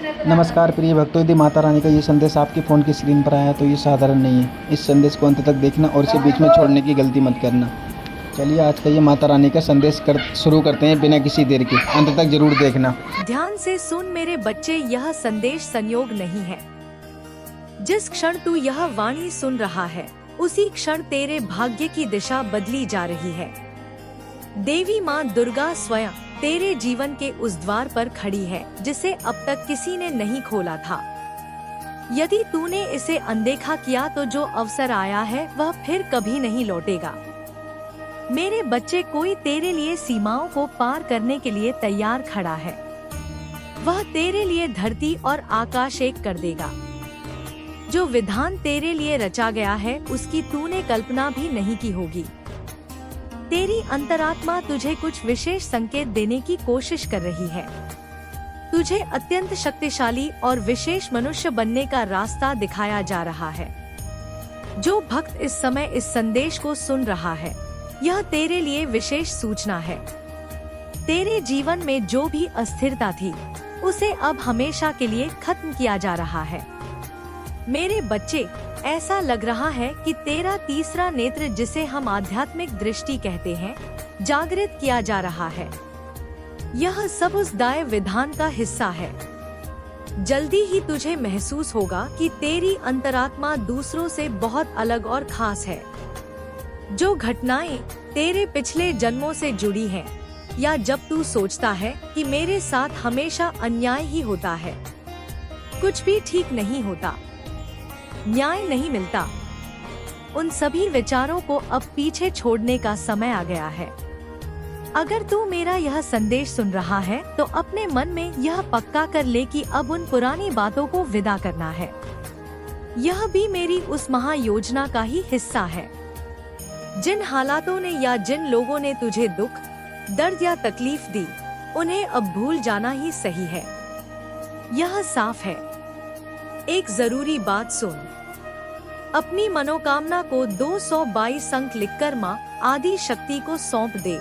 नमस्कार प्रिय भक्तों, यदि माता रानी का ये संदेश आपके फ़ोन की स्क्रीन पर आया है तो ये साधारण नहीं है। इस संदेश को अंत तक देखना और इसे बीच में छोड़ने की गलती मत करना। चलिए आज का ये माता रानी का संदेश शुरू करते हैं बिना किसी देर के। अंत तक जरूर देखना। ध्यान से सुन मेरे बच्चे, यह संदेश संयोग नहीं है। जिस क्षण तू यह वाणी सुन रहा है उसी क्षण तेरे भाग्य की दिशा बदली जा रही है। देवी माँ दुर्गा स्वयं तेरे जीवन के उस द्वार पर खड़ी है जिसे अब तक किसी ने नहीं खोला था। यदि तूने इसे अनदेखा किया तो जो अवसर आया है वह फिर कभी नहीं लौटेगा। मेरे बच्चे, कोई तेरे लिए सीमाओं को पार करने के लिए तैयार खड़ा है। वह तेरे लिए धरती और आकाश एक कर देगा। जो विधान तेरे लिए रचा गया है उसकी तूने कल्पना भी नहीं की होगी। तेरी अंतरात्मा तुझे कुछ विशेष संकेत देने की कोशिश कर रही है। तुझे अत्यंत शक्तिशाली और विशेष मनुष्य बनने का रास्ता दिखाया जा रहा है। जो भक्त इस समय इस संदेश को सुन रहा है, यह तेरे लिए विशेष सूचना है। तेरे जीवन में जो भी अस्थिरता थी उसे अब हमेशा के लिए खत्म किया जा रहा है। मेरे बच्चे, ऐसा लग रहा है कि तेरा तीसरा नेत्र, जिसे हम आध्यात्मिक दृष्टि कहते हैं, जागृत किया जा रहा है। यह सब उस दाय विधान का हिस्सा है। जल्दी ही तुझे महसूस होगा कि तेरी अंतरात्मा दूसरों से बहुत अलग और खास है। जो घटनाएं तेरे पिछले जन्मों से जुड़ी हैं, या जब तू सोचता है कि मेरे साथ हमेशा अन्याय ही होता है, कुछ भी ठीक नहीं होता, न्याय नहीं मिलता, उन सभी विचारों को अब पीछे छोड़ने का समय आ गया है। अगर तू मेरा यह संदेश सुन रहा है तो अपने मन में यह पक्का कर ले कि अब उन पुरानी बातों को विदा करना है। यह भी मेरी उस महायोजना का ही हिस्सा है। जिन हालातों ने या जिन लोगों ने तुझे दुख, दर्द या तकलीफ दी, उन्हें अब भूल जाना ही सही है। यह साफ है। एक जरूरी बात सुन। अपनी मनोकामना को 222 अंक लिखकर माँ आदि शक्ति को सौंप दे।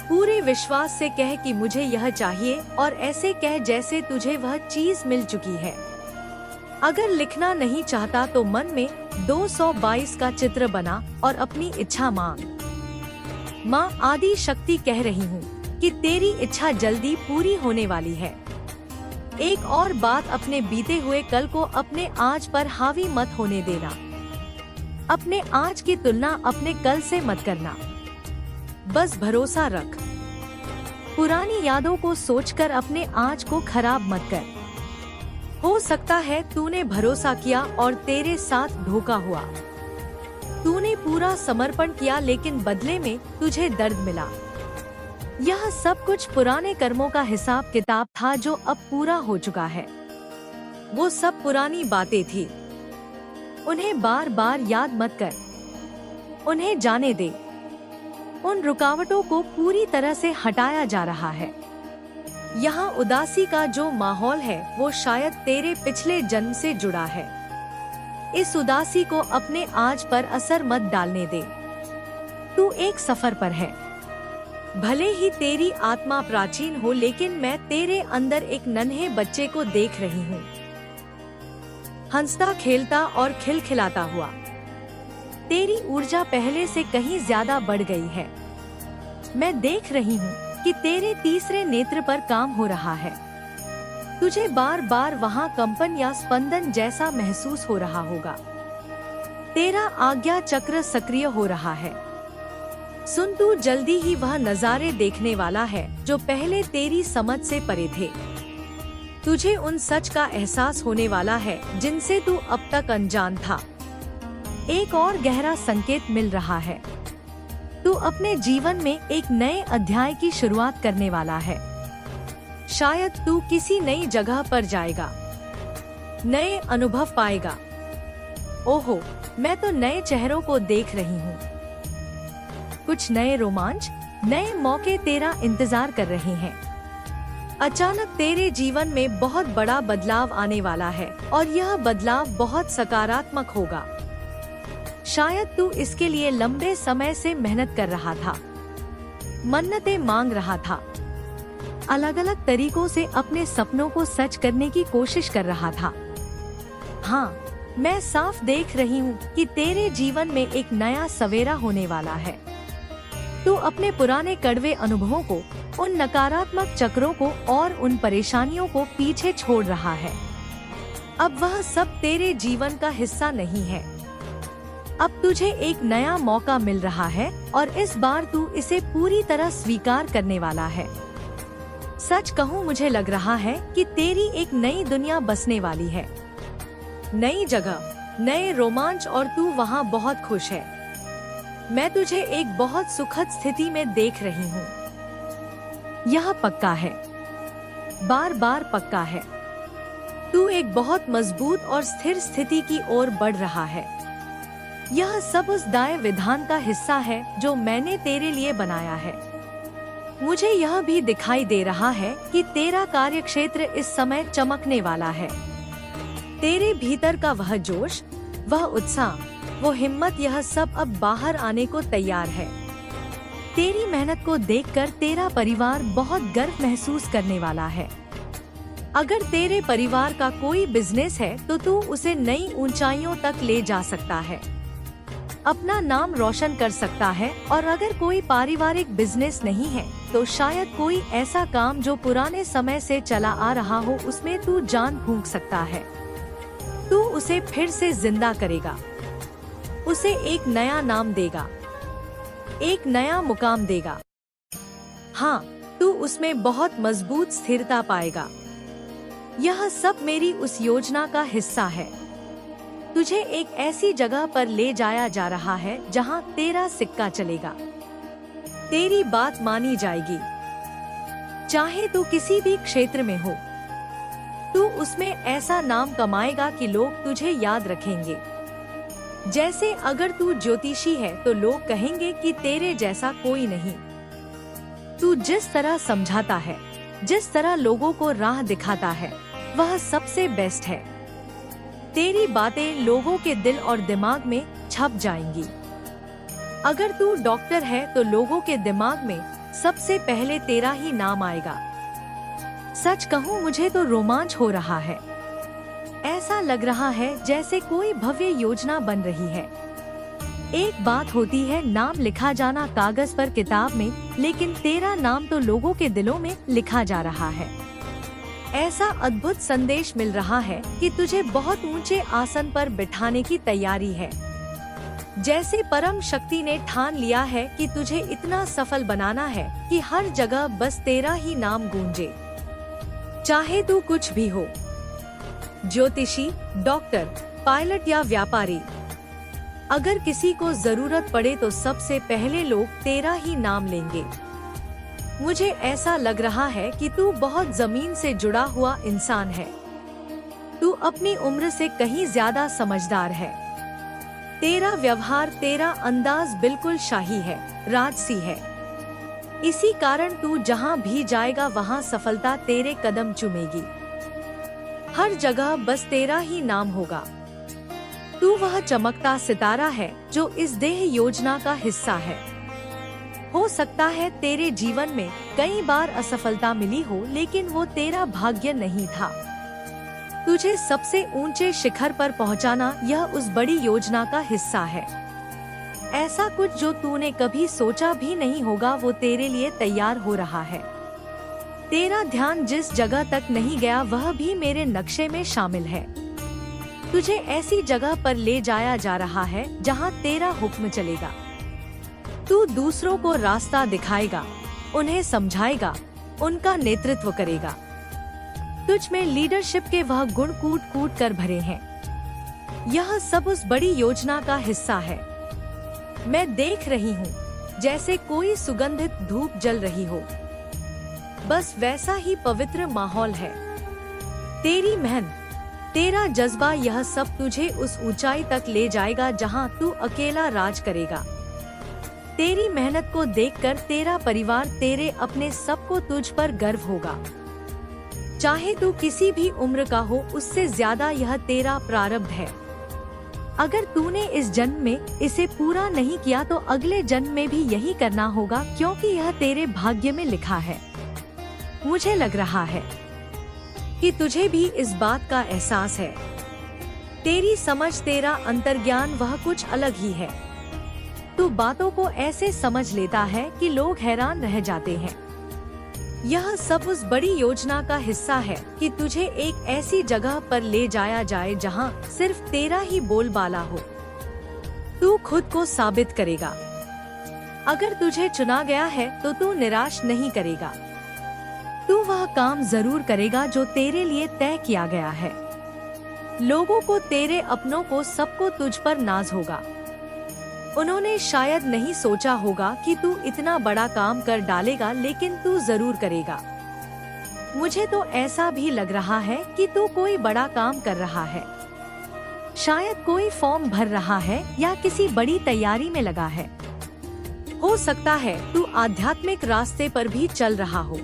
पूरे विश्वास से कह कि मुझे यह चाहिए, और ऐसे कह जैसे तुझे वह चीज मिल चुकी है। अगर लिखना नहीं चाहता तो मन में 222 का चित्र बना और अपनी इच्छा मांग। माँ आदि शक्ति कह रही हूँ कि तेरी इच्छा जल्दी पूरी होने वाली है। एक और बात, अपने बीते हुए कल को अपने आज पर हावी मत होने देना। अपने आज की तुलना अपने कल से मत करना। बस भरोसा रख। पुरानी यादों को सोचकर अपने आज को खराब मत कर। हो सकता है तूने भरोसा किया और तेरे साथ धोखा हुआ। तूने पूरा समर्पण किया लेकिन बदले में तुझे दर्द मिला। यह सब कुछ पुराने कर्मों का हिसाब किताब था जो अब पूरा हो चुका है। वो सब पुरानी बातें थी। उन्हें बार बार याद मत कर। उन्हें जाने दे। उन रुकावटों को पूरी तरह से हटाया जा रहा है। यहाँ उदासी का जो माहौल है वो शायद तेरे पिछले जन्म से जुड़ा है। इस उदासी को अपने आज पर असर मत डालने दे। तू एक सफर पर है। भले ही तेरी आत्मा प्राचीन हो, लेकिन मैं तेरे अंदर एक नन्हे बच्चे को देख रही हूँ, हंसता खेलता और खिलखिलाता हुआ। तेरी ऊर्जा पहले से कहीं ज्यादा बढ़ गई है। मैं देख रही हूँ कि तेरे तीसरे नेत्र पर काम हो रहा है। तुझे बार बार वहाँ कंपन या स्पंदन जैसा महसूस हो रहा होगा। तेरा आज्ञा चक्र सक्रिय हो रहा है। सुन, तू जल्दी ही वह नजारे देखने वाला है जो पहले तेरी समझ से परे थे। तुझे उन सच का एहसास होने वाला है जिनसे तू अब तक अनजान था। एक और गहरा संकेत मिल रहा है। तू अपने जीवन में एक नए अध्याय की शुरुआत करने वाला है। शायद तू किसी नई जगह पर जाएगा, नए अनुभव पाएगा। ओहो, मैं तो नए चेहरों को देख रही हूँ। कुछ नए रोमांच, नए मौके तेरा इंतजार कर रहे हैं। अचानक तेरे जीवन में बहुत बड़ा बदलाव आने वाला है और यह बदलाव बहुत सकारात्मक होगा। शायद तू इसके लिए लंबे समय से मेहनत कर रहा था, मन्नतें मांग रहा था, अलग अलग तरीकों से अपने सपनों को सच करने की कोशिश कर रहा था। हाँ, मैं साफ देख रही हूँ कि तेरे जीवन में एक नया सवेरा होने वाला है। तू अपने पुराने कड़वे अनुभवों को, उन नकारात्मक चक्रों को और उन परेशानियों को पीछे छोड़ रहा है। अब वह सब तेरे जीवन का हिस्सा नहीं है। अब तुझे एक नया मौका मिल रहा है और इस बार तू इसे पूरी तरह स्वीकार करने वाला है। सच कहूँ, मुझे लग रहा है कि तेरी एक नई दुनिया बसने वाली है। नई जगह, नए रोमांच और तू वहाँ बहुत खुश है। मैं तुझे एक बहुत सुखद स्थिति में देख रही हूँ। यह पक्का है, बार बार पक्का है। तू एक बहुत मजबूत और स्थिर स्थिति की ओर बढ़ रहा है। यह सब उस दाएं विधान का हिस्सा है जो मैंने तेरे लिए बनाया है। मुझे यह भी दिखाई दे रहा है कि तेरा कार्यक्षेत्र इस समय चमकने वाला है। तेरे भीतर का वह जोश, वह उत्साह, वो हिम्मत, यह सब अब बाहर आने को तैयार है। तेरी मेहनत को देखकर तेरा परिवार बहुत गर्व महसूस करने वाला है। अगर तेरे परिवार का कोई बिजनेस है तो तू उसे नई ऊंचाइयों तक ले जा सकता है, अपना नाम रोशन कर सकता है। और अगर कोई पारिवारिक बिजनेस नहीं है तो शायद कोई ऐसा काम जो पुराने समय से चला आ रहा हो, उसमें तू जान फूंक सकता है। तू उसे फिर से जिंदा करेगा, उसे एक नया नाम देगा, एक नया मुकाम देगा। हाँ, तू उसमें बहुत मजबूत स्थिरता पाएगा। यह सब मेरी उस योजना का हिस्सा है। तुझे एक ऐसी जगह पर ले जाया जा रहा है जहां तेरा सिक्का चलेगा, तेरी बात मानी जाएगी। चाहे तू किसी भी क्षेत्र में हो, तू उसमें ऐसा नाम कमाएगा कि लोग तुझे याद रखेंगे। जैसे अगर तू ज्योतिषी है तो लोग कहेंगे कि तेरे जैसा कोई नहीं। तू जिस तरह समझाता है, जिस तरह लोगों को राह दिखाता है, वह सबसे बेस्ट है। तेरी बातें लोगों के दिल और दिमाग में छप जाएंगी। अगर तू डॉक्टर है तो लोगों के दिमाग में सबसे पहले तेरा ही नाम आएगा। सच कहूँ, मुझे तो रोमांच हो रहा है। ऐसा लग रहा है जैसे कोई भव्य योजना बन रही है। एक बात होती है नाम लिखा जाना कागज पर, किताब में, लेकिन तेरा नाम तो लोगों के दिलों में लिखा जा रहा है। ऐसा अद्भुत संदेश मिल रहा है कि तुझे बहुत ऊंचे आसन पर बिठाने की तैयारी है। जैसे परम शक्ति ने ठान लिया है कि तुझे इतना सफल बनाना है कि हर जगह बस तेरा ही नाम गूंजे। चाहे तू कुछ भी हो, ज्योतिषी, डॉक्टर, पायलट या व्यापारी, अगर किसी को जरूरत पड़े तो सबसे पहले लोग तेरा ही नाम लेंगे। मुझे ऐसा लग रहा है कि तू बहुत जमीन से जुड़ा हुआ इंसान है। तू अपनी उम्र से कहीं ज्यादा समझदार है। तेरा व्यवहार, तेरा अंदाज बिल्कुल शाही है, राजसी है। इसी कारण तू जहाँ भी जाएगा वहाँ सफलता तेरे कदम चूमेगी। हर जगह बस तेरा ही नाम होगा। तू वह चमकता सितारा है जो इस देह योजना का हिस्सा है। हो सकता है तेरे जीवन में कई बार असफलता मिली हो, लेकिन वो तेरा भाग्य नहीं था। तुझे सबसे ऊंचे शिखर पर पहुंचाना यह उस बड़ी योजना का हिस्सा है। ऐसा कुछ जो तूने कभी सोचा भी नहीं होगा वो तेरे लिए तैयार हो रहा है। तेरा ध्यान जिस जगह तक नहीं गया वह भी मेरे नक्शे में शामिल है। तुझे ऐसी जगह पर ले जाया जा रहा है जहां तेरा हुक्म चलेगा। तू दूसरों को रास्ता दिखाएगा, उन्हें समझाएगा, उनका नेतृत्व करेगा। तुझ में लीडरशिप के वह गुण कूट कूट कर भरे हैं। यह सब उस बड़ी योजना का हिस्सा है। मैं देख रही हूँ जैसे कोई सुगंधित धूप जल रही हो। बस वैसा ही पवित्र माहौल है। तेरी मेहनत, तेरा जज्बा, यह सब तुझे उस ऊंचाई तक ले जाएगा जहां तू अकेला राज करेगा। तेरी मेहनत को देखकर तेरा परिवार, तेरे अपने सबको तुझ पर गर्व होगा। चाहे तू किसी भी उम्र का हो, उससे ज्यादा यह तेरा प्रारब्ध है। अगर तूने इस जन्म में इसे पूरा नहीं किया तो अगले जन्म में भी यही करना होगा, क्योंकि यह तेरे भाग्य में लिखा है। मुझे लग रहा है कि तुझे भी इस बात का एहसास है। तेरी समझ, तेरा अंतर्ज्ञान वह कुछ अलग ही है। तू बातों को ऐसे समझ लेता है कि लोग हैरान रह जाते हैं। यह सब उस बड़ी योजना का हिस्सा है कि तुझे एक ऐसी जगह पर ले जाया जाए जहां सिर्फ तेरा ही बोलबाला हो। तू खुद को साबित करेगा। अगर तुझे चुना गया है तो तू निराश नहीं करेगा। तू वह काम जरूर करेगा जो तेरे लिए तय किया गया है। लोगों को, तेरे अपनों को, सबको तुझ पर नाज होगा। उन्होंने शायद नहीं सोचा होगा कि तू इतना बड़ा काम कर डालेगा, लेकिन तू जरूर करेगा। मुझे तो ऐसा भी लग रहा है कि तू कोई बड़ा काम कर रहा है। शायद कोई फॉर्म भर रहा है या किसी बड़ी तैयारी में लगा है। हो सकता है तू आध्यात्मिक रास्ते पर भी चल रहा हो।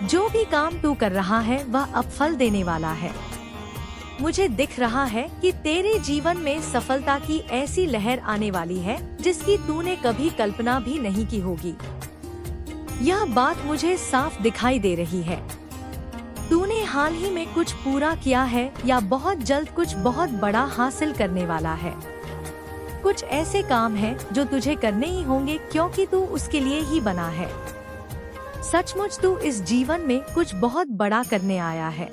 जो भी काम तू कर रहा है वह अब फल देने वाला है। मुझे दिख रहा है कि तेरे जीवन में सफलता की ऐसी लहर आने वाली है जिसकी तूने कभी कल्पना भी नहीं की होगी। यह बात मुझे साफ दिखाई दे रही है। तूने हाल ही में कुछ पूरा किया है या बहुत जल्द कुछ बहुत बड़ा हासिल करने वाला है। कुछ ऐसे काम हैं जो तुझे करने ही होंगे क्योंकि तू उसके लिए ही बना है। सचमुच तू इस जीवन में कुछ बहुत बड़ा करने आया है।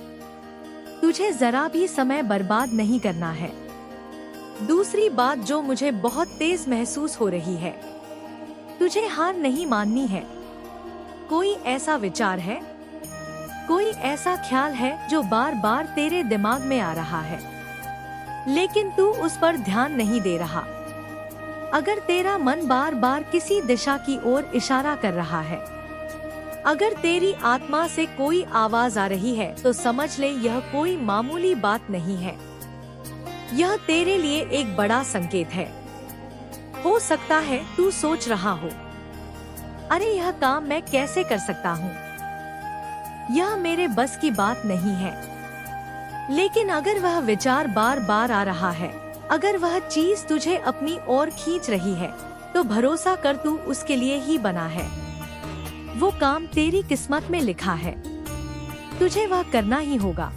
तुझे जरा भी समय बर्बाद नहीं करना है। दूसरी बात जो मुझे बहुत तेज महसूस हो रही है, तुझे हार नहीं माननी है। कोई ऐसा विचार है, कोई ऐसा ख्याल है जो बार बार तेरे दिमाग में आ रहा है, लेकिन तू उस पर ध्यान नहीं दे रहा। अगर तेरा मन बार बार किसी दिशा की ओर इशारा कर रहा है, अगर तेरी आत्मा से कोई आवाज आ रही है, तो समझ ले यह कोई मामूली बात नहीं है। यह तेरे लिए एक बड़ा संकेत है। हो सकता है तू सोच रहा हो, अरे यह काम मैं कैसे कर सकता हूँ, यह मेरे बस की बात नहीं है। लेकिन अगर वह विचार बार बार आ रहा है, अगर वह चीज तुझे अपनी ओर खींच रही है, तो भरोसा कर तू उसके लिए ही बना है। वो काम तेरी किस्मत में लिखा है। तुझे वह करना ही होगा,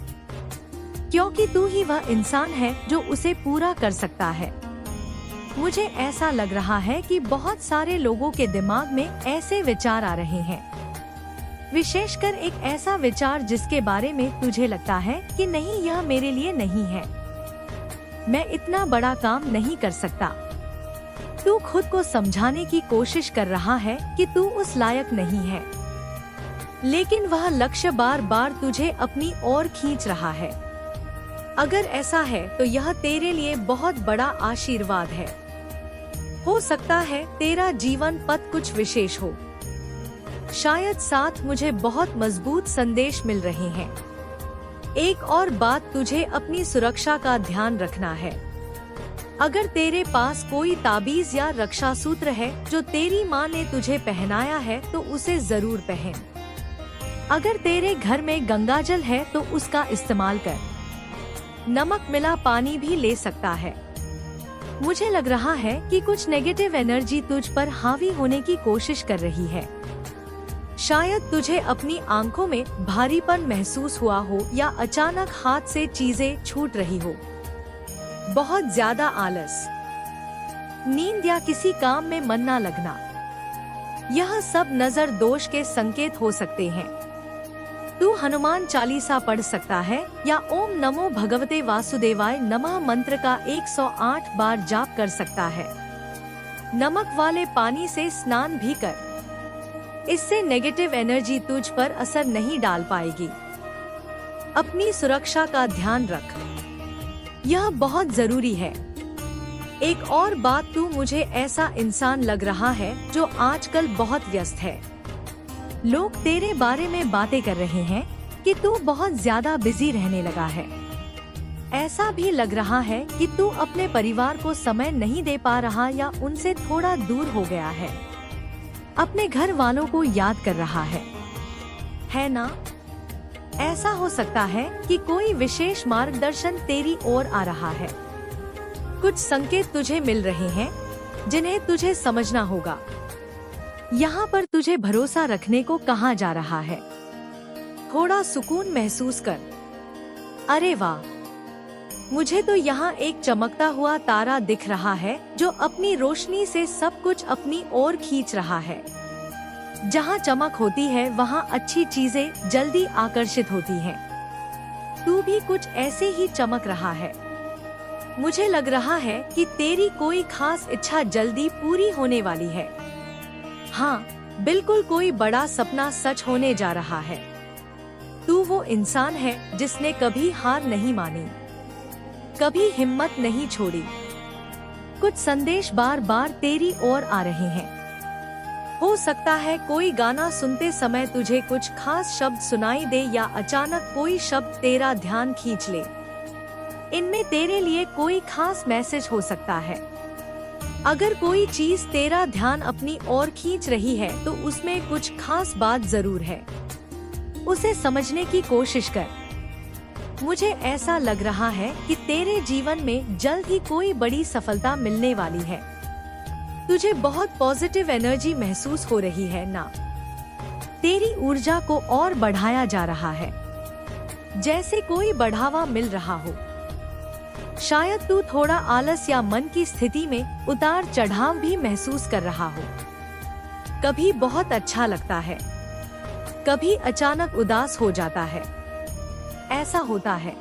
क्योंकि तू ही वह इंसान है जो उसे पूरा कर सकता है। मुझे ऐसा लग रहा है कि बहुत सारे लोगों के दिमाग में ऐसे विचार आ रहे हैं, विशेषकर एक ऐसा विचार जिसके बारे में तुझे लगता है कि नहीं, यह मेरे लिए नहीं है, मैं इतना बड़ा काम नहीं कर सकता। तू खुद को समझाने की कोशिश कर रहा है कि तू उस लायक नहीं है, लेकिन वह लक्ष्य बार बार तुझे अपनी ओर खींच रहा है। अगर ऐसा है तो यह तेरे लिए बहुत बड़ा आशीर्वाद है। हो सकता है तेरा जीवन पथ कुछ विशेष हो। शायद साथ मुझे बहुत मजबूत संदेश मिल रहे हैं। एक और बात, तुझे अपनी सुरक्षा का ध्यान रखना है। अगर तेरे पास कोई ताबीज या रक्षा सूत्र है जो तेरी माँ ने तुझे पहनाया है, तो उसे जरूर पहन। अगर तेरे घर में गंगाजल है तो उसका इस्तेमाल कर। नमक मिला पानी भी ले सकता है। मुझे लग रहा है कि कुछ नेगेटिव एनर्जी तुझ पर हावी होने की कोशिश कर रही है। शायद तुझे अपनी आंखों में भारीपन महसूस हुआ हो या अचानक हाथ से चीजें छूट रही हो। बहुत ज्यादा आलस, नींद या किसी काम में मन न लगना, यह सब नजर दोष के संकेत हो सकते हैं। तू हनुमान चालीसा पढ़ सकता है या ओम नमो भगवते वासुदेवाय नमः मंत्र का 108 बार जाप कर सकता है। नमक वाले पानी से स्नान भी कर। इससे नेगेटिव एनर्जी तुझ पर असर नहीं डाल पाएगी। अपनी सुरक्षा का ध्यान रख, यह बहुत जरूरी है। एक और बात, तू मुझे ऐसा इंसान लग रहा है जो आजकल बहुत व्यस्त है। लोग तेरे बारे में बातें कर रहे हैं कि तू बहुत ज्यादा बिजी रहने लगा है। ऐसा भी लग रहा है कि तू अपने परिवार को समय नहीं दे पा रहा या उनसे थोड़ा दूर हो गया है। अपने घर वालों को याद कर रहा है ना? ऐसा हो सकता है कि कोई विशेष मार्गदर्शन तेरी ओर आ रहा है। कुछ संकेत तुझे मिल रहे हैं जिन्हें तुझे समझना होगा। यहाँ पर तुझे भरोसा रखने को कहा जा रहा है। थोड़ा सुकून महसूस कर। अरे वाह, मुझे तो यहाँ एक चमकता हुआ तारा दिख रहा है जो अपनी रोशनी से सब कुछ अपनी ओर खींच रहा है। जहाँ चमक होती है वहाँ अच्छी चीजें जल्दी आकर्षित होती हैं। तू भी कुछ ऐसे ही चमक रहा है। मुझे लग रहा है कि तेरी कोई खास इच्छा जल्दी पूरी होने वाली है। हाँ, बिल्कुल कोई बड़ा सपना सच होने जा रहा है। तू वो इंसान है जिसने कभी हार नहीं मानी, कभी हिम्मत नहीं छोड़ी। कुछ संदेश बार बार तेरी ओर आ रहे हैं। हो सकता है कोई गाना सुनते समय तुझे कुछ खास शब्द सुनाई दे या अचानक कोई शब्द तेरा ध्यान खींच ले। इनमें तेरे लिए कोई खास मैसेज हो सकता है। अगर कोई चीज तेरा ध्यान अपनी ओर खींच रही है तो उसमें कुछ खास बात जरूर है। उसे समझने की कोशिश कर। मुझे ऐसा लग रहा है कि तेरे जीवन में जल्द ही कोई बड़ी सफलता मिलने वाली है। तुझे बहुत पॉजिटिव एनर्जी महसूस हो रही है ना? तेरी ऊर्जा को और बढ़ाया जा रहा है, जैसे कोई बढ़ावा मिल रहा हो। शायद तू थोड़ा आलस या मन की स्थिति में उतार चढ़ाव भी महसूस कर रहा हो। कभी बहुत अच्छा लगता है, कभी अचानक उदास हो जाता है। ऐसा होता है,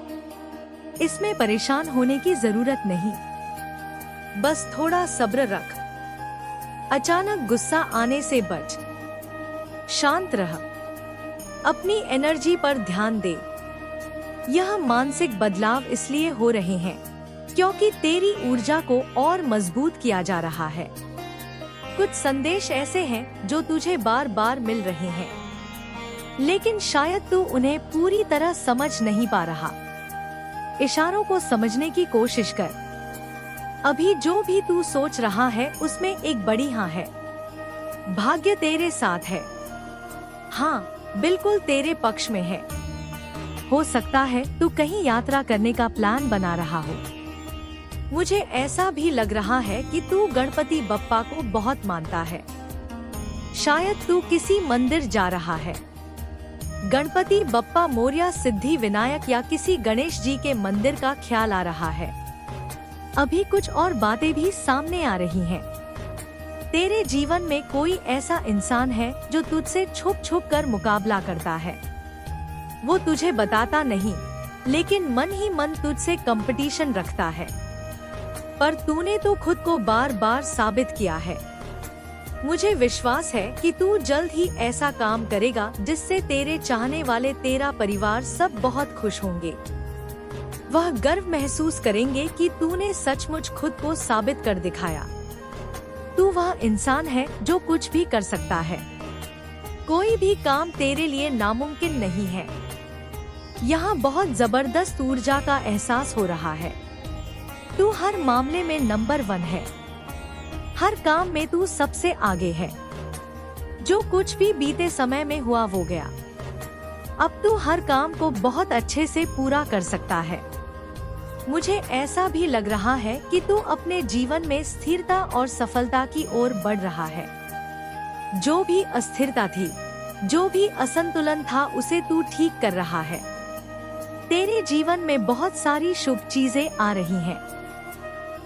इसमें परेशान होने की जरूरत नहीं। बस थोड़ा सब्र रख। अचानक गुस्सा आने से बच। शांत रह। अपनी एनर्जी पर ध्यान दे। यह मानसिक बदलाव इसलिए हो रहे हैं क्योंकि तेरी ऊर्जा को और मजबूत किया जा रहा है। कुछ संदेश ऐसे हैं जो तुझे बार बार मिल रहे हैं, लेकिन शायद तू उन्हें पूरी तरह समझ नहीं पा रहा। इशारों को समझने की कोशिश कर। अभी जो भी तू सोच रहा है उसमें एक बड़ी हाँ है। भाग्य तेरे साथ है। हाँ, बिल्कुल तेरे पक्ष में है। हो सकता है तू कहीं यात्रा करने का प्लान बना रहा हो। मुझे ऐसा भी लग रहा है कि तू गणपति बप्पा को बहुत मानता है। शायद तू किसी मंदिर जा रहा है। गणपति बप्पा मोरया, सिद्धि विनायक या किसी गणेश जी के मंदिर का ख्याल आ रहा है। अभी कुछ और बातें भी सामने आ रही हैं। तेरे जीवन में कोई ऐसा इंसान है जो तुझसे छुप छुप कर मुकाबला करता है। वो तुझे बताता नहीं, लेकिन मन ही मन तुझसे कंपटीशन रखता है। पर तूने तो खुद को बार बार साबित किया है। मुझे विश्वास है कि तू जल्द ही ऐसा काम करेगा जिससे तेरे चाहने वाले, तेरा परिवार सब बहुत खुश होंगे। वह गर्व महसूस करेंगे कि तूने सचमुच खुद को साबित कर दिखाया। तू वह इंसान है जो कुछ भी कर सकता है। कोई भी काम तेरे लिए नामुमकिन नहीं है। यहाँ बहुत जबरदस्त ऊर्जा का एहसास हो रहा है। तू हर मामले में नंबर 1 है। हर काम में तू सबसे आगे है। जो कुछ भी बीते समय में हुआ वो गया। अब तू हर काम को बहुत अच्छे से पूरा कर सकता है। मुझे ऐसा भी लग रहा है कि तू अपने जीवन में स्थिरता और सफलता की ओर बढ़ रहा है। जो भी अस्थिरता थी, जो भी असंतुलन था, उसे तू ठीक कर रहा है। तेरे जीवन में बहुत सारी शुभ चीजें आ रही हैं।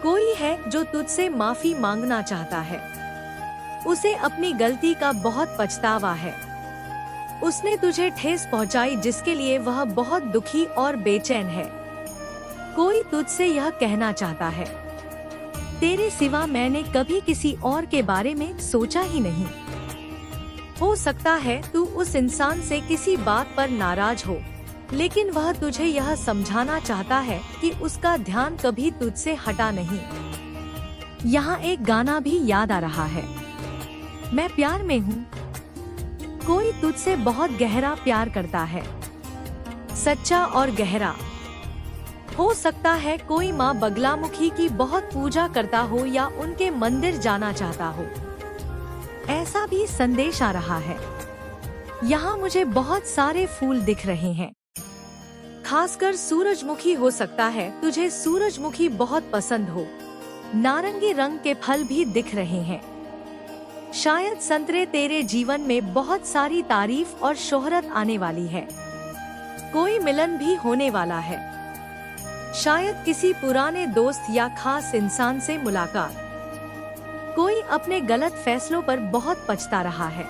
कोई है जो तुझसे माफी मांगना चाहता है। उसे अपनी गलती का बहुत पछतावा है। उसने तुझे ठेस पहुंचाई जिसके लिए वह बहुत दुखी और बेचैन है। कोई तुझसे यह कहना चाहता है, तेरे सिवा मैंने कभी किसी और के बारे में सोचा ही नहीं। हो सकता है तू उस इंसान से किसी बात पर नाराज हो, लेकिन वह तुझे यह समझाना चाहता है कि उसका ध्यान कभी तुझसे हटा नहीं। यहाँ एक गाना भी याद आ रहा है, मैं प्यार में हूँ। कोई तुझसे बहुत गहरा प्यार करता है, सच्चा और गहरा। हो सकता है कोई माँ बगलामुखी की बहुत पूजा करता हो या उनके मंदिर जाना चाहता हो। ऐसा भी संदेश आ रहा है। यहाँ मुझे बहुत सारे फूल दिख रहे हैं, खासकर सूरजमुखी। हो सकता है तुझे सूरजमुखी बहुत पसंद हो। नारंगी रंग के फल भी दिख रहे हैं। शायद संतरे। तेरे जीवन में बहुत सारी तारीफ और शोहरत आने वाली है। कोई मिलन भी होने वाला है। शायद किसी पुराने दोस्त या खास इंसान से मुलाकात। कोई अपने गलत फैसलों पर बहुत पछता रहा है।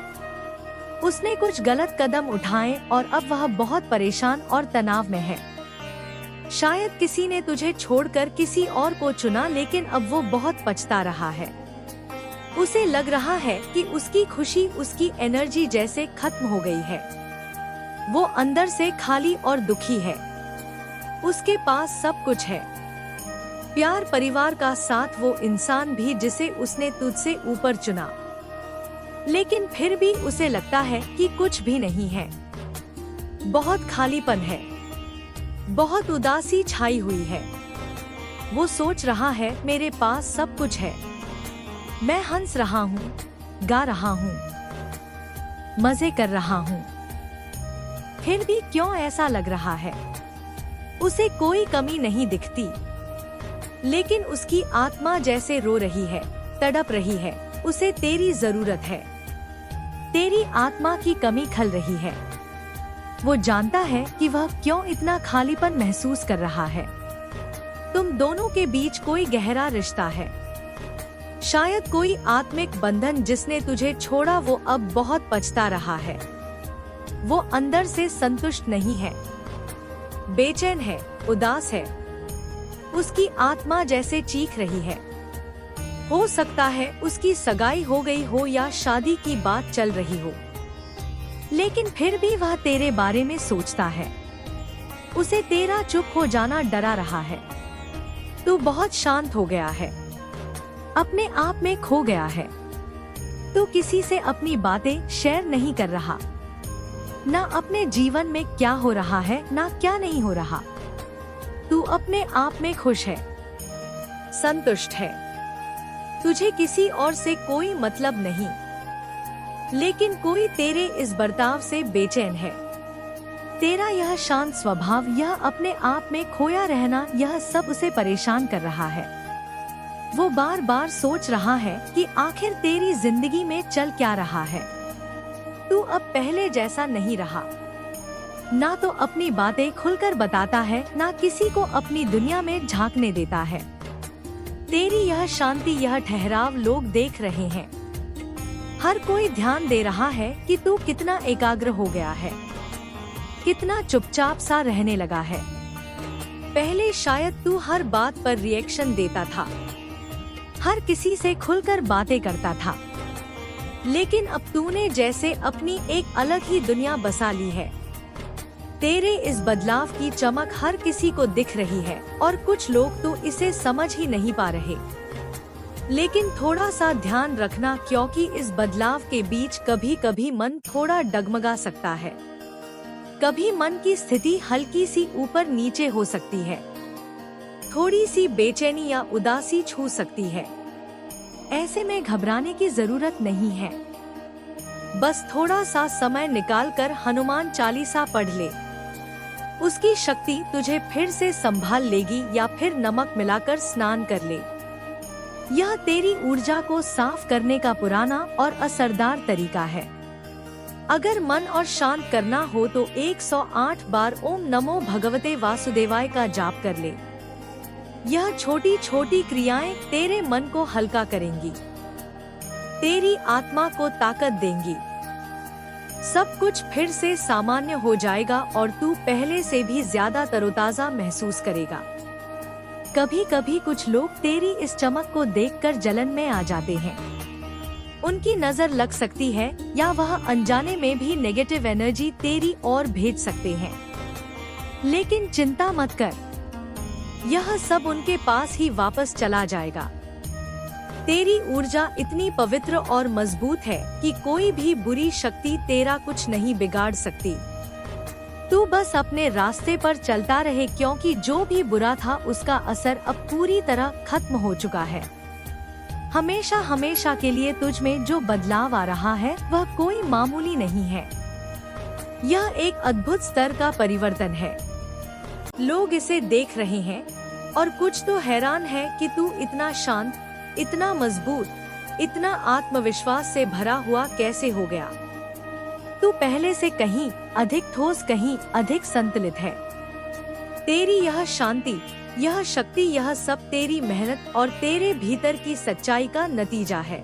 उसने कुछ गलत कदम उठाए और अब वह बहुत परेशान और तनाव में है। शायद किसी ने तुझे छोड़कर किसी और को चुना, लेकिन अब वो बहुत पछता रहा है। उसे लग रहा है कि उसकी खुशी, उसकी एनर्जी जैसे खत्म हो गई है। वो अंदर से खाली और दुखी है। उसके पास सब कुछ है, प्यार, परिवार का साथ, वो इंसान भी जिसे उसने तुझसे ऊपर चुना, लेकिन फिर भी उसे लगता है कि कुछ भी नहीं है। बहुत खालीपन है, बहुत उदासी छाई हुई है। वो सोच रहा है, मेरे पास सब कुछ है, मैं हंस रहा हूँ, गा रहा हूँ, मजे कर रहा हूँ, फिर भी क्यों ऐसा लग रहा है? उसे कोई कमी नहीं दिखती, लेकिन उसकी आत्मा जैसे रो रही है, तड़प रही है। उसे तेरी जरूरत है, तेरी आत्मा की कमी खल रही है। वो जानता है कि वह क्यों इतना खालीपन महसूस कर रहा है। तुम दोनों के बीच कोई गहरा रिश्ता है, शायद कोई आत्मिक बंधन जिसने तुझे छोड़ा। वो अब बहुत पछता रहा है। वो अंदर से संतुष्ट नहीं है, बेचैन है, उदास है। उसकी आत्मा जैसे चीख रही है। हो सकता है उसकी सगाई हो गई हो या शादी की बात चल रही हो, लेकिन फिर भी वह तेरे बारे में सोचता है। उसे तेरा चुप हो जाना डरा रहा है। तू बहुत शांत हो गया है, अपने आप में खो गया है। तू किसी से अपनी बातें शेयर नहीं कर रहा, ना अपने जीवन में क्या हो रहा है, ना क्या नहीं हो रहा। तू अपने आप में खुश है, संतुष्ट है। तुझे किसी और से कोई मतलब नहीं, लेकिन कोई तेरे इस बर्ताव से बेचैन है। तेरा यह शांत स्वभाव, यह अपने आप में खोया रहना, यह सब उसे परेशान कर रहा है। वो बार बार सोच रहा है कि आखिर तेरी जिंदगी में चल क्या रहा है। तू अब पहले जैसा नहीं रहा, ना तो अपनी बातें खुलकर बताता है, ना किसी को अपनी दुनिया में झांकने देता है। तेरी यह शांति, यह ठहराव लोग देख रहे हैं। हर कोई ध्यान दे रहा है कि तू कितना एकाग्र हो गया है, कितना चुपचाप सा रहने लगा है। पहले शायद तू हर बात पर रिएक्शन देता था, हर किसी से खुलकर बातें करता था, लेकिन अब तूने जैसे अपनी एक अलग ही दुनिया बसा ली है। तेरे इस बदलाव की चमक हर किसी को दिख रही है और कुछ लोग तो इसे समझ ही नहीं पा रहे। लेकिन थोड़ा सा ध्यान रखना, क्योंकि इस बदलाव के बीच कभी कभी मन थोड़ा डगमगा सकता है। कभी मन की स्थिति हल्की सी ऊपर नीचे हो सकती है, थोड़ी सी बेचैनी या उदासी छू सकती है। ऐसे में घबराने की जरूरत नहीं है। बस थोड़ा सा समय निकालकर हनुमान चालीसा पढ़ ले। उसकी शक्ति तुझे फिर से संभाल लेगी, या फिर नमक मिलाकर स्नान कर ले। यह तेरी ऊर्जा को साफ करने का पुराना और असरदार तरीका है। अगर मन और शांत करना हो तो 108 बार ओम नमो भगवते वासुदेवाय का जाप कर ले। यह छोटी छोटी क्रियाएं तेरे मन को हल्का करेंगी, तेरी आत्मा को ताकत देंगी। सब कुछ फिर से सामान्य हो जाएगा और तू पहले से भी ज्यादा तरोताजा महसूस करेगा। कभी कभी कुछ लोग तेरी इस चमक को देखकर जलन में आ जाते हैं। उनकी नजर लग सकती है, या वह अनजाने में भी नेगेटिव एनर्जी तेरी ओर भेज सकते हैं। लेकिन चिंता मत कर, यह सब उनके पास ही वापस चला जाएगा। तेरी ऊर्जा इतनी पवित्र और मजबूत है कि कोई भी बुरी शक्ति तेरा कुछ नहीं बिगाड़ सकती। तू बस अपने रास्ते पर चलता रहे, क्योंकि जो भी बुरा था उसका असर अब पूरी तरह खत्म हो चुका है। हमेशा हमेशा के लिए तुझ में जो बदलाव आ रहा है वह कोई मामूली नहीं है। यह एक अद्भुत स्तर का परिवर्तन है। लोग इसे देख रहे हैं और कुछ तो हैरान है कि तू इतना शांत, इतना मजबूत, इतना आत्मविश्वास से भरा हुआ कैसे हो गया। तू पहले से कहीं अधिक ठोस, कहीं अधिक संतुलित है। तेरी यह शांति, यह शक्ति, यह सब तेरी मेहनत और तेरे भीतर की सच्चाई का नतीजा है।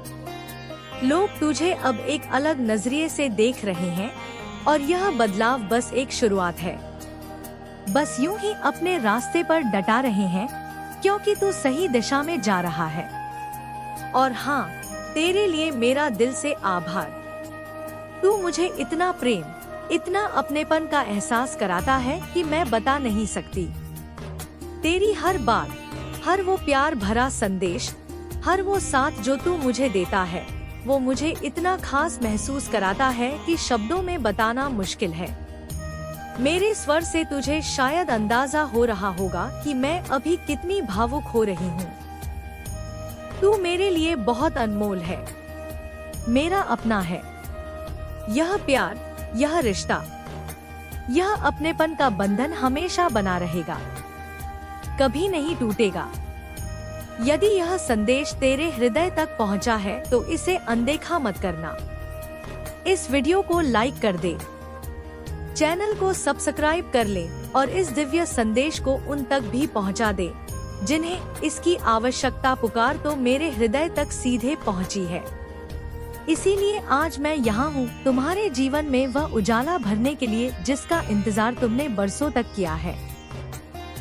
लोग तुझे अब एक अलग नजरिए से देख रहे हैं और यह बदलाव बस एक शुरुआत है। बस यूं ही अपने रास्ते पर डटा रहे हैं क्योंकि तू सही दिशा में जा रहा है। और हाँ, तेरे लिए मेरा दिल से आभार। तू मुझे इतना प्रेम, इतना अपनेपन का एहसास कराता है कि मैं बता नहीं सकती। तेरी हर बात, हर वो प्यार भरा संदेश, हर वो साथ जो तू मुझे देता है, वो मुझे इतना खास महसूस कराता है कि शब्दों में बताना मुश्किल है। मेरे स्वर से तुझे शायद अंदाजा हो रहा होगा कि मैं अभी कितनी भावुक हो रही हूँ। तू मेरे लिए बहुत अनमोल है, मेरा अपना है। यह प्यार, यह रिश्ता, यह अपनेपन का बंधन हमेशा बना रहेगा, कभी नहीं टूटेगा। यदि यह संदेश तेरे हृदय तक पहुंचा है तो इसे अनदेखा मत करना। इस वीडियो को लाइक कर दे, चैनल को सब्सक्राइब कर ले और इस दिव्य संदेश को उन तक भी पहुंचा दे जिन्हें इसकी आवश्यकता। पुकार तो मेरे हृदय तक सीधे पहुंची है। इसीलिए आज मैं यहाँ हूँ, तुम्हारे जीवन में वह उजाला भरने के लिए जिसका इंतजार तुमने बरसों तक किया है।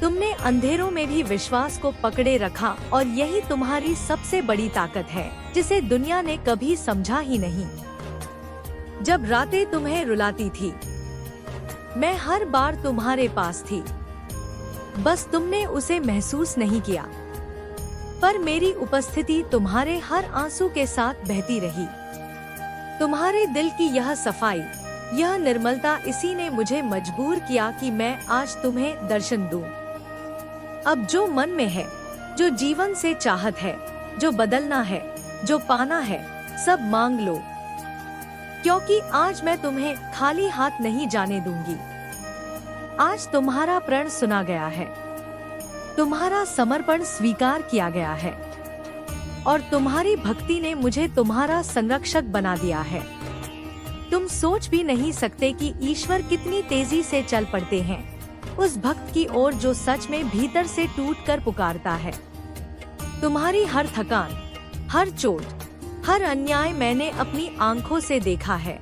तुमने अंधेरों में भी विश्वास को पकड़े रखा और यही तुम्हारी सबसे बड़ी ताकत है, जिसे दुनिया ने कभी समझा ही नहीं। जब रातें तुम्हें रुलाती थी, मैं हर बार तुम्हारे पास थी, बस तुमने उसे महसूस नहीं किया। पर मेरी उपस्थिति तुम्हारे हर आंसू के साथ बहती रही। तुम्हारे दिल की यह सफाई, यह निर्मलता, इसी ने मुझे मजबूर किया कि मैं आज तुम्हें दर्शन दूं। अब जो मन में है, जो जीवन से चाहत है, जो बदलना है, जो पाना है, सब मांग लो, क्योंकि आज मैं तुम्हें खाली हाथ नहीं जाने दूंगी। आज तुम्हारा प्रण सुना गया है, तुम्हारा समर्पण स्वीकार किया गया है और तुम्हारी भक्ति ने मुझे तुम्हारा संरक्षक बना दिया है। तुम सोच भी नहीं सकते कि ईश्वर कितनी तेजी से चल पड़ते हैं उस भक्त की ओर जो सच में भीतर से टूटकर पुकारता है। तुम्हारी हर थकान, हर चोट, हर अन्याय मैंने अपनी आंखों से देखा है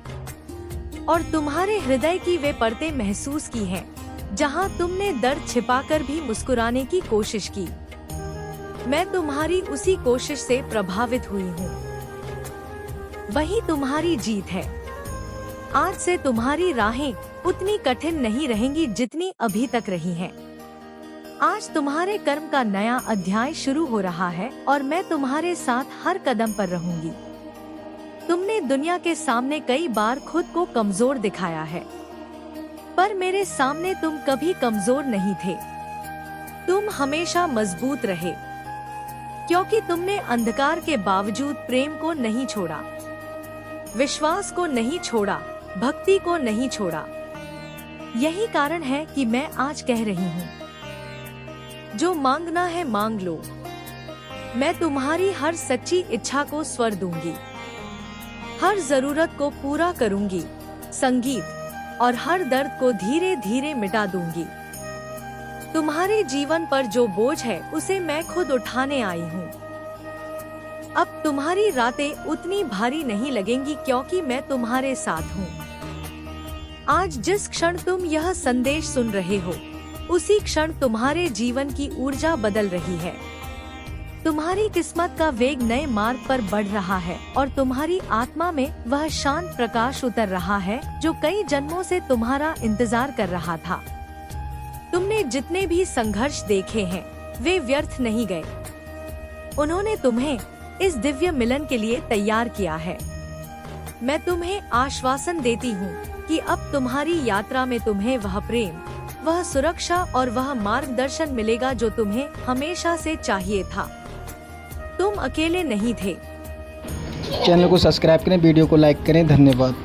और तुम्हारे हृदय की वे परतें महसूस की हैं, जहां तुमने दर्द छिपाकर भी मुस्कुराने की कोशिश की। मैं तुम्हारी उसी कोशिश से प्रभावित हुई हूँ। वही तुम्हारी जीत है। आज से तुम्हारी राहें उतनी कठिन नहीं रहेंगी जितनी अभी तक रही हैं। आज तुम्हारे कर्म का नया अध्याय शुरू हो रहा है और मैं तुम्हारे साथ हर कदम पर रहूंगी। तुमने दुनिया के सामने कई बार खुद को कमजोर दिखाया है, पर मेरे सामने तुम कभी कमजोर नहीं थे। तुम हमेशा मजबूत रहे, क्योंकि तुमने अंधकार के बावजूद प्रेम को नहीं छोड़ा, विश्वास को नहीं छोड़ा, भक्ति को नहीं छोड़ा। यही कारण है कि मैं आज कह रही हूँ, जो मांगना है मांग लो। मैं तुम्हारी हर सच्ची इच्छा को स्वर दूंगी, हर जरूरत को पूरा करूंगी, संगीत और हर दर्द को धीरे धीरे मिटा दूंगी। तुम्हारे जीवन पर जो बोझ है उसे मैं खुद उठाने आई हूँ। अब तुम्हारी रातें उतनी भारी नहीं लगेंगी क्योंकि मैं तुम्हारे साथ हूँ। आज जिस क्षण तुम यह संदेश सुन रहे हो, उसी क्षण तुम्हारे जीवन की ऊर्जा बदल रही है। तुम्हारी किस्मत का वेग नए मार्ग पर बढ़ रहा है और तुम्हारी आत्मा में वह शांत प्रकाश उतर रहा है जो कई जन्मों से तुम्हारा इंतजार कर रहा था। तुमने जितने भी संघर्ष देखे हैं वे व्यर्थ नहीं गए। उन्होंने तुम्हें इस दिव्य मिलन के लिए तैयार किया है। मैं तुम्हें आश्वासन देती हूँ कि अब तुम्हारी यात्रा में तुम्हें वह प्रेम, वह सुरक्षा और वह मार्गदर्शन मिलेगा जो तुम्हें हमेशा से चाहिए था। तुम अकेले नहीं थे। चैनल को सब्सक्राइब करें, वीडियो को लाइक करें। धन्यवाद।